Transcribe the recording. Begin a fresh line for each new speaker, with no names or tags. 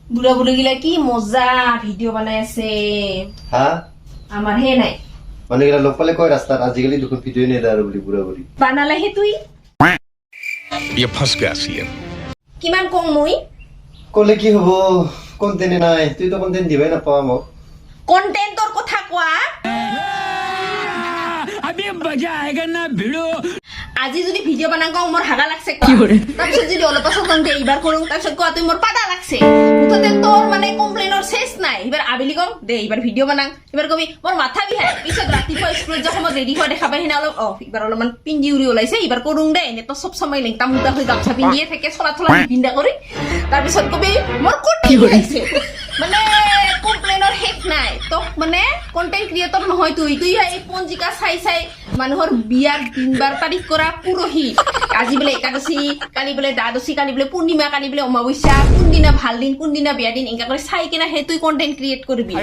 বুড়া বুড়ি গিলা কি মজা ভিডিও বানাই আছে
হ্যাঁ
আমার হে নাই
মানে এরা লোক পালে কয় রাস্তার আজিকালি দেখুন ভিডিও নিয়ে দেয় বলি বুড়া বুড়ি
বানালে হে তুই
ये फंस गया सीएम
কিমান কম মই
করলে কি হবো কন্টেন্ট নাই তুই তো কন্টেন্ট দিবে না পাওয়া মোক
কন্টেন্টৰ কথা কোৱা
अभी मजा आएगा ना भिड़ो
আজি যদি ভিডিও বানাং কওঁ মোৰ হাগা লাগছে তাৰপিছত যদি অলপ পাছত কওঁ এইবাৰ কৰোঁ তাৰপিছত কোৱা তুই মোৰ পাদা লাগছে মুঠতে তোৰ মানে কমপ্লেইনৰ শেষ নাই এবাৰ আবেলি কওঁ দে এইবাৰ ভিডিও বানাং এবাৰ কবি মোৰ মাথা বিষায় পিছত ৰাতিপুৱা স্কুলত যোৱা সময়ত ৰেডি হোৱা দেখা পাই সিনা অলপ এইবাৰ অলপমান পিন্ধি উৰি ওলাইছে এইবাৰ কৰোঁ দে এনে তো চব সময় লেংটা মুটা হৈ গামছা পিন্ধিয়ে থাকে চলা চলা পিন্ধা কৰি তাৰপিছত কবি মোৰ কটি ওলাইছে মানে কমপ্লেইনৰ শেষ নাই তো মানে কন্টেন্ট ক্ৰিয়েটৰ নহয় তুই এই পঞ্জিকা চাই চাই মানুহৰ বিয়াৰ দিনবাৰ তাৰিখ কৰা পুৰোহিত আজি বোলে একাদশী কালি বোলে দ্বাদশী কালি বোলে পূৰ্ণিমা কালি বোলে অমাৱস্যা কোনদিনা ভাল দিন কোনদিনা বেয়া দিন এনেকা কৰি চাই কিনা সেই তুই কন্টেন্ট ক্ৰিয়েট কৰিবি